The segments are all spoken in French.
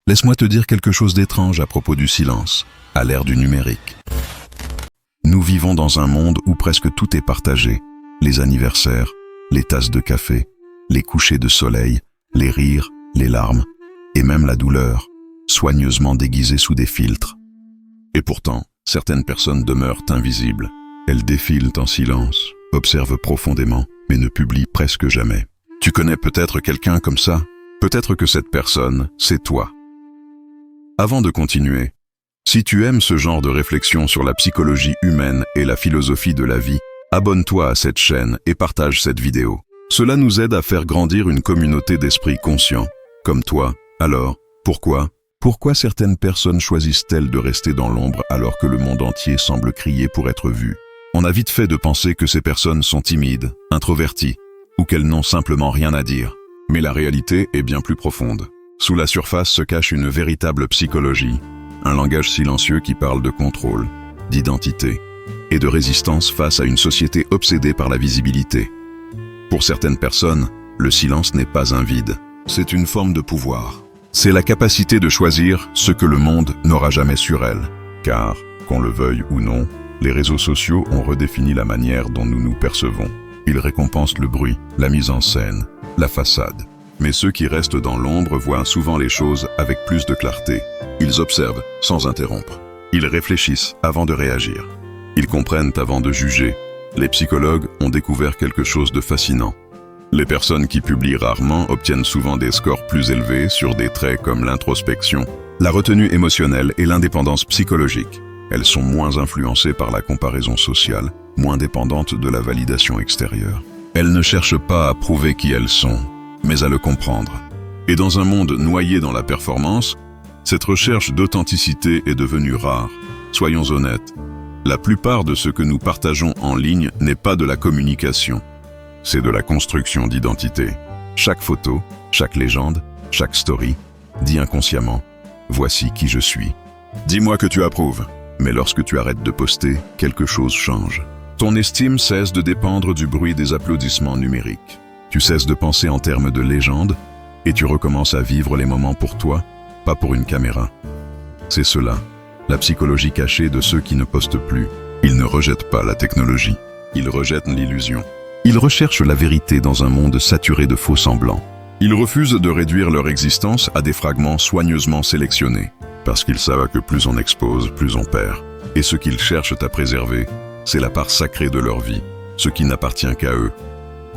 Laisse-moi te dire quelque chose d'étrange à propos du silence, à l'ère du numérique. Nous vivons dans un monde où presque tout est partagé. Les anniversaires, les tasses de café, les couchers de soleil, les rires, les larmes, et même la douleur, soigneusement déguisée sous des filtres. Et pourtant, certaines personnes demeurent invisibles. Elles défilent en silence, observent profondément, mais ne publient presque jamais. Tu connais peut-être quelqu'un comme ça? Peut-être que cette personne, c'est toi. Avant de continuer, si tu aimes ce genre de réflexion sur la psychologie humaine et la philosophie de la vie, abonne-toi à cette chaîne et partage cette vidéo. Cela nous aide à faire grandir une communauté d'esprits conscients, comme toi. Alors, pourquoi certaines personnes choisissent-elles de rester dans l'ombre alors que le monde entier semble crier pour être vu? On a vite fait de penser que ces personnes sont timides, introverties, ou qu'elles n'ont simplement rien à dire. Mais la réalité est bien plus profonde. Sous la surface se cache une véritable psychologie, un langage silencieux qui parle de contrôle, d'identité et de résistance face à une société obsédée par la visibilité. Pour certaines personnes, le silence n'est pas un vide, c'est une forme de pouvoir. C'est la capacité de choisir ce que le monde n'aura jamais sur elle. Car, qu'on le veuille ou non, les réseaux sociaux ont redéfini la manière dont nous nous percevons. Ils récompensent le bruit, la mise en scène, la façade. Mais ceux qui restent dans l'ombre voient souvent les choses avec plus de clarté. Ils observent sans interrompre. Ils réfléchissent avant de réagir. Ils comprennent avant de juger. Les psychologues ont découvert quelque chose de fascinant. Les personnes qui publient rarement obtiennent souvent des scores plus élevés sur des traits comme l'introspection, la retenue émotionnelle et l'indépendance psychologique. Elles sont moins influencées par la comparaison sociale, moins dépendantes de la validation extérieure. Elles ne cherchent pas à prouver qui elles sont, mais à le comprendre. Et dans un monde noyé dans la performance, cette recherche d'authenticité est devenue rare. Soyons honnêtes, la plupart de ce que nous partageons en ligne n'est pas de la communication, c'est de la construction d'identité. Chaque photo, chaque légende, chaque story dit inconsciemment « Voici qui je suis ». Dis-moi que tu approuves, mais lorsque tu arrêtes de poster, quelque chose change. Ton estime cesse de dépendre du bruit des applaudissements numériques. Tu cesses de penser en termes de légende et tu recommences à vivre les moments pour toi, pas pour une caméra. C'est cela, la psychologie cachée de ceux qui ne postent plus. Ils ne rejettent pas la technologie, ils rejettent l'illusion. Ils recherchent la vérité dans un monde saturé de faux semblants. Ils refusent de réduire leur existence à des fragments soigneusement sélectionnés, parce qu'ils savent que plus on expose, plus on perd. Et ce qu'ils cherchent à préserver, c'est la part sacrée de leur vie, ce qui n'appartient qu'à eux.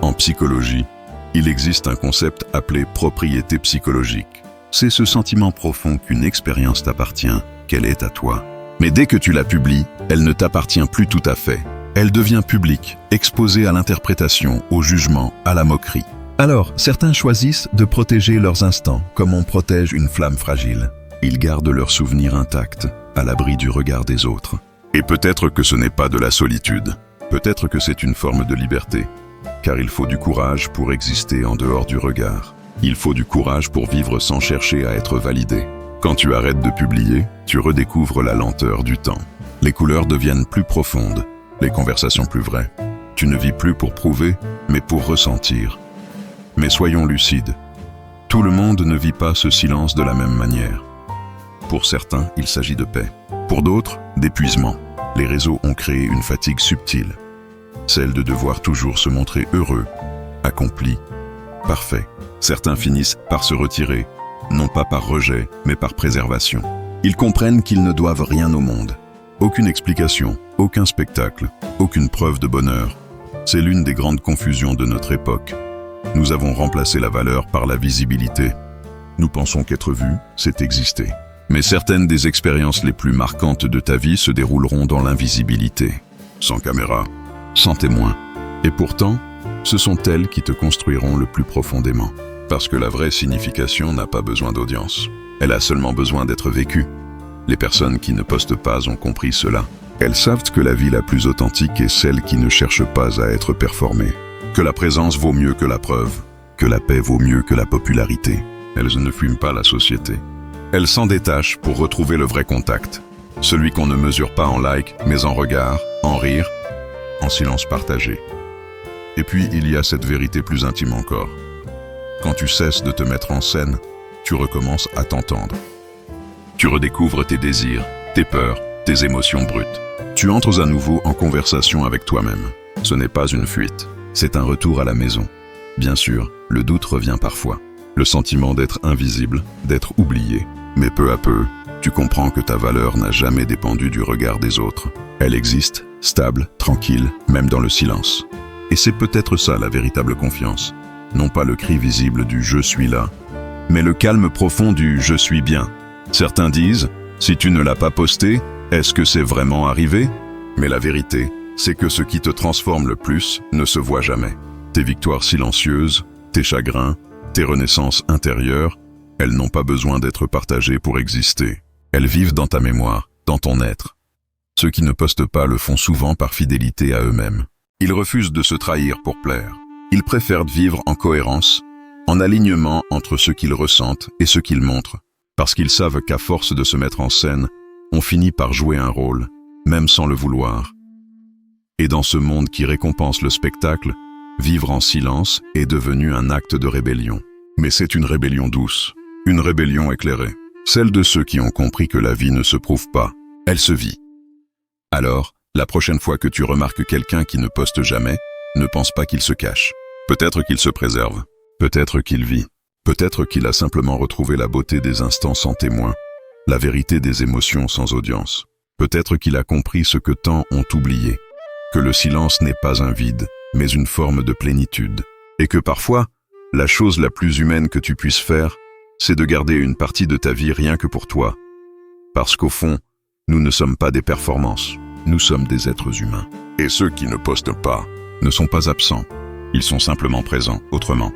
En psychologie, il existe un concept appelé propriété psychologique. C'est ce sentiment profond qu'une expérience t'appartient, qu'elle est à toi. Mais dès que tu la publies, elle ne t'appartient plus tout à fait. Elle devient publique, exposée à l'interprétation, au jugement, à la moquerie. Alors, certains choisissent de protéger leurs instants, comme on protège une flamme fragile. Ils gardent leurs souvenirs intacts, à l'abri du regard des autres. Et peut-être que ce n'est pas de la solitude. Peut-être que c'est une forme de liberté. Car il faut du courage pour exister en dehors du regard. Il faut du courage pour vivre sans chercher à être validé. Quand tu arrêtes de publier, tu redécouvres la lenteur du temps. Les couleurs deviennent plus profondes, les conversations plus vraies. Tu ne vis plus pour prouver, mais pour ressentir. Mais soyons lucides. Tout le monde ne vit pas ce silence de la même manière. Pour certains, il s'agit de paix. Pour d'autres, d'épuisement. Les réseaux ont créé une fatigue subtile. Celle de devoir toujours se montrer heureux, accompli, parfait. Certains finissent par se retirer, non pas par rejet, mais par préservation. Ils comprennent qu'ils ne doivent rien au monde. Aucune explication, aucun spectacle, aucune preuve de bonheur. C'est l'une des grandes confusions de notre époque. Nous avons remplacé la valeur par la visibilité. Nous pensons qu'être vu, c'est exister. Mais certaines des expériences les plus marquantes de ta vie se dérouleront dans l'invisibilité. Sans caméra, sans témoin. Et pourtant, ce sont elles qui te construiront le plus profondément. Parce que la vraie signification n'a pas besoin d'audience. Elle a seulement besoin d'être vécue. Les personnes qui ne postent pas ont compris cela. Elles savent que la vie la plus authentique est celle qui ne cherche pas à être performée. Que la présence vaut mieux que la preuve. Que la paix vaut mieux que la popularité. Elles ne fument pas la société. Elles s'en détachent pour retrouver le vrai contact. Celui qu'on ne mesure pas en like, mais en regard, en rire, en silence partagé. Et puis, il y a cette vérité plus intime encore. Quand tu cesses de te mettre en scène, tu recommences à t'entendre. Tu redécouvres tes désirs, tes peurs, tes émotions brutes. Tu entres à nouveau en conversation avec toi-même. Ce n'est pas une fuite, c'est un retour à la maison. Bien sûr, le doute revient parfois. Le sentiment d'être invisible, d'être oublié. Mais peu à peu, tu comprends que ta valeur n'a jamais dépendu du regard des autres. Elle existe, stable, tranquille, même dans le silence. Et c'est peut-être ça la véritable confiance. Non pas le cri visible du « je suis là », mais le calme profond du « je suis bien ». Certains disent « si tu ne l'as pas posté, est-ce que c'est vraiment arrivé ?» Mais la vérité, c'est que ce qui te transforme le plus ne se voit jamais. Tes victoires silencieuses, tes chagrins, tes renaissances intérieures, elles n'ont pas besoin d'être partagées pour exister. Elles vivent dans ta mémoire, dans ton être. Ceux qui ne postent pas le font souvent par fidélité à eux-mêmes. Ils refusent de se trahir pour plaire. Ils préfèrent vivre en cohérence, en alignement entre ce qu'ils ressentent et ce qu'ils montrent, parce qu'ils savent qu'à force de se mettre en scène, on finit par jouer un rôle, même sans le vouloir. Et dans ce monde qui récompense le spectacle, vivre en silence est devenu un acte de rébellion. Mais c'est une rébellion douce, une rébellion éclairée, celle de ceux qui ont compris que la vie ne se prouve pas, elle se vit. Alors, la prochaine fois que tu remarques quelqu'un qui ne poste jamais, ne pense pas qu'il se cache. Peut-être qu'il se préserve, peut-être qu'il vit, peut-être qu'il a simplement retrouvé la beauté des instants sans témoin, la vérité des émotions sans audience. Peut-être qu'il a compris ce que tant ont oublié, que le silence n'est pas un vide, mais une forme de plénitude, et que parfois, la chose la plus humaine que tu puisses faire, c'est de garder une partie de ta vie rien que pour toi. Parce qu'au fond, nous ne sommes pas des performances, nous sommes des êtres humains. Et ceux qui ne postent pas ne sont pas absents, ils sont simplement présents autrement.